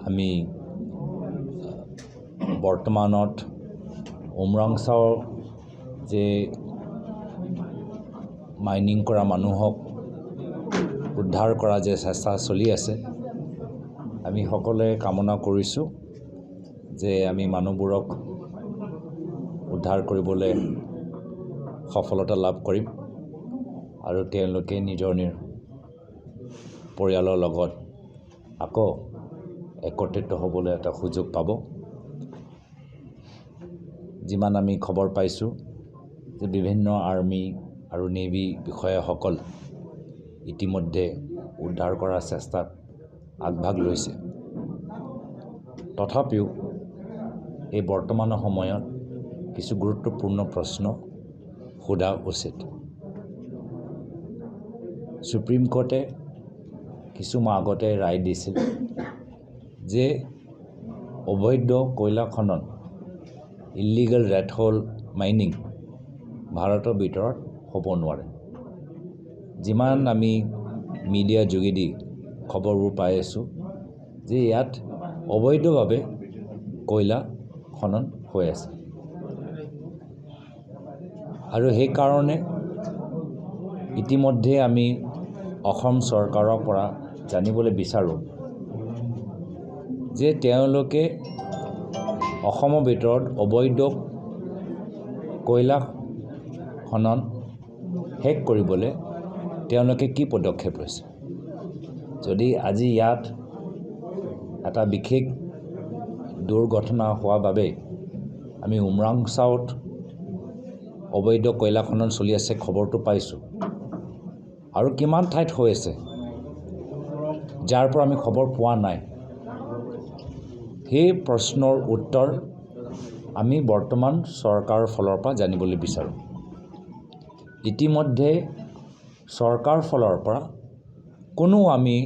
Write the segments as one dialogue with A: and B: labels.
A: আমি বৰ্তমানত উমৰাংচাও যে মাইনিং কৰা মানুহক উদ্ধাৰ কৰা যে চেষ্টা চলি আছে, আমি সকলোৱে কামনা কৰিছোঁ যে আমি মানুহবোৰক উদ্ধাৰ কৰিবলৈ সফলতা লাভ কৰিম আৰু তেওঁলোকে নিজৰ পৰিয়ালৰ লগত আকৌ একত্ৰিত হ'বলৈ এটা সুযোগ পাব। যিমান আমি খবৰ পাইছোঁ যে বিভিন্ন আৰ্মি আৰু নেভি বিষয়াসকল ইতিমধ্যে উদ্ধাৰ কৰাৰ চেষ্টাত আগভাগ লৈছে। তথাপিও এই বৰ্তমানৰ সময়ত কিছু গুৰুত্বপূৰ্ণ প্ৰশ্ন সোধা উচিত। সুপ্ৰিম কোৰ্টে কিছু মাহ আগতে ৰায় দিছিল যে অবৈধ কয়লা খনন ইলিগেল ৰেড হোল মাইনিং ভাৰতৰ ভিতৰত হ'ব নোৱাৰে। যিমান আমি মিডিয়াৰ যোগেদি খবৰবোৰ পাই আছোঁ যে ইয়াত অবৈধভাৱে কয়লা খনন হৈ আছে আৰু সেইকাৰণে ইতিমধ্যে আমি অসম চৰকাৰৰ পৰা জানিবলৈ বিচাৰোঁ যে তেওঁলোকে অসমৰ ভিতৰত অবৈধ কয়লা খনন শেষ কৰিবলৈ তেওঁলোকে কি পদক্ষেপ লৈছে। যদি আজি ইয়াত এটা বিশেষ দুৰ্ঘটনা হোৱাৰ বাবে আমি উমৰাংচাওত অবৈধ কয়লা খনন চলি আছে খবৰটো পাইছোঁ আৰু কিমান ঠাইত হৈ আছে যাৰ পৰা আমি খবৰ পোৱা নাই, সেই প্ৰশ্নৰ উত্তৰ আমি বৰ্তমান চৰকাৰৰ ফালৰ পৰা জানিবলৈ বিচাৰোঁ। ইতিমধ্যে চৰকাৰৰ ফালৰ পৰা কোনো আমি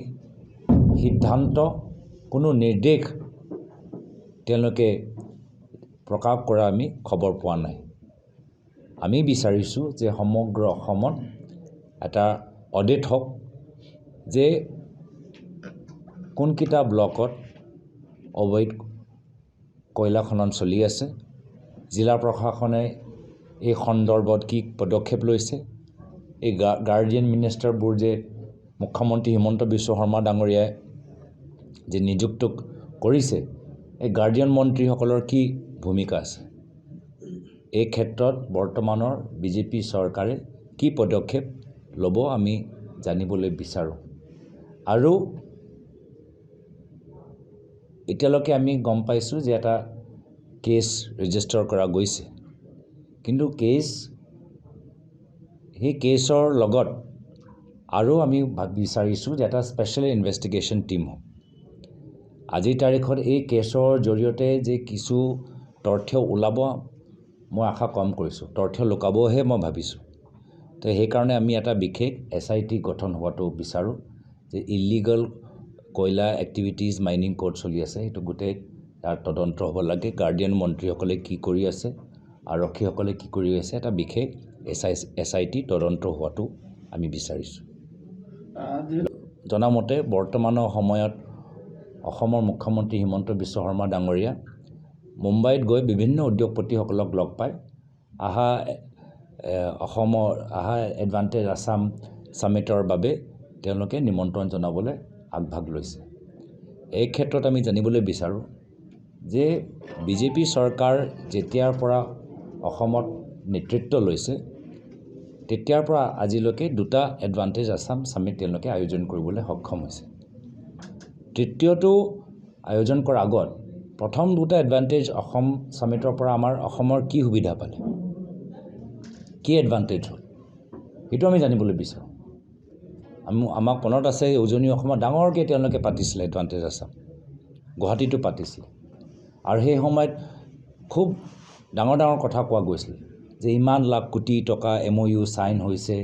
A: সিদ্ধান্ত, কোনো নিৰ্দেশ তেওঁলোকে প্ৰকাশ কৰা আমি খবৰ পোৱা নাই। আমি বিচাৰিছোঁ যে সমগ্ৰ অসমত এটা অডিট হওক যে কোনকেইটা ব্লকত অবৈধ কয়লা খনন চলি আছে, জিলা প্ৰশাসনে এই সন্দৰ্ভত কি পদক্ষেপ লৈছে, এই গাৰ্ডিয়ান মিনিষ্টাৰবোৰ যে মুখ্যমন্ত্ৰী হিমন্ত বিশ্ব শৰ্মা ডাঙৰীয়াই যে নিযুক্ত কৰিছে, এই গাৰ্ডিয়ান মন্ত্ৰীসকলৰ কি ভূমিকা আছে, এই ক্ষেত্ৰত বৰ্তমানৰ বিজেপি চৰকাৰে কি পদক্ষেপ ল'ব আমি জানিবলৈ বিচাৰোঁ। আৰু এতিয়ালৈকে আমি গম পাইছোঁ যে এটা কেছ ৰেজিষ্টাৰ কৰা গৈছে, কিন্তু সেই কেছৰ লগত আৰু আমি বিচাৰিছোঁ যে এটা স্পেচিয়েল ইনভেষ্টিগেশ্যন টীম হওক। আজিৰ তাৰিখত এই কেছৰ জৰিয়তে যে কিছু তথ্য ওলাব মই আশা কম কৰিছোঁ, তথ্য লুকাবহে মই ভাবিছোঁ। তো সেইকাৰণে আমি এটা বিশেষ SIT গঠন হোৱাটো বিচাৰোঁ যে ইলিগেল কয়লা এক্টিভিটিজ মাইনিং ক'ত চলি আছে সেইটো গোটেই তাৰ তদন্ত হ'ব লাগে। গাৰ্ডিয়ান মন্ত্ৰীসকলে কি কৰি আছে, আৰক্ষীসকলে কি কৰি আছে, এটা বিশেষ SIT তদন্ত হোৱাটো আমি বিচাৰিছোঁ। জনামতে বৰ্তমানৰ সময়ত অসমৰ মুখ্যমন্ত্ৰী হিমন্ত বিশ্ব শৰ্মা ডাঙৰীয়া মুম্বাইত গৈ বিভিন্ন উদ্যোগপতিসকলক লগ পাই অহা এডভান্টেজ আছাম ছামিটৰ বাবে তেওঁলোকে নিমন্ত্ৰণ জনাবলৈ আগভাগ লৈছে। এই ক্ষেত্ৰত আমি জানিবলৈ বিচাৰোঁ যে বিজেপি চৰকাৰ যেতিয়াৰ পৰা অসমত নেতৃত্ব লৈছে তেতিয়াৰ পৰা আজিলৈকে 2টা এডভান্টেজ আছাম ছামিট তেওঁলোকে আয়োজন কৰিবলৈ সক্ষম হৈছে। তৃতীয়টো আয়োজন কৰাৰ আগত প্ৰথম 2টা এডভান্টেজ অসম ছামিটৰ পৰা আমাৰ অসমৰ কি সুবিধা পালে, কি এডভান্টেজ হ'ল, সেইটো আমি জানিবলৈ বিচাৰোঁ। আমাক মনত আছে উজনি অসমত ডাঙৰকৈ তেওঁলোকে পাতিছিলে এডভান্টেজ আছাম, গুৱাহাটীতো পাতিছিলে আৰু সেই সময়ত খুব ডাঙৰ ডাঙৰ কথা কোৱা গৈছিল যে ইমান লাখ কোটি টকা MOU চাইন হৈছে,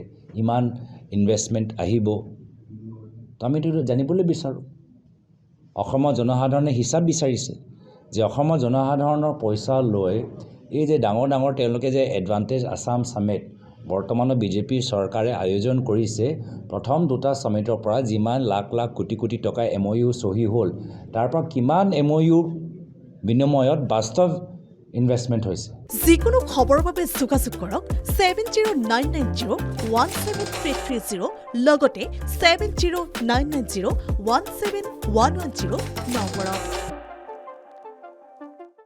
A: ইমান ইনভেষ্টমেণ্ট আহিব। তো আমি এইটো জানিবলৈ বিচাৰোঁ। অসমৰ জনসাধাৰণে হিচাপ বিচাৰিছে যে অসমৰ জনসাধাৰণৰ পইচা লৈ এই যে ডাঙৰ ডাঙৰ তেওঁলোকে যে এডভান্টেজ আছাম ছামিট বৰ্তমানৰ বিজেপি চৰকাৰে আয়োজন কৰিছে প্ৰথম দুটা সামিটৰ পৰা যিমান লাখ লাখ কোটি কোটি টকা MOU চহী হ'ল তাৰ পৰা কিমান MOU বিনিময়ত বাস্তৱ ইনভেষ্টমেণ্ট হৈছে
B: যিকোনো খবৰৰ বাবে যোগাযোগ কৰক 7099017330 লগতে 7099017110 নম্বৰত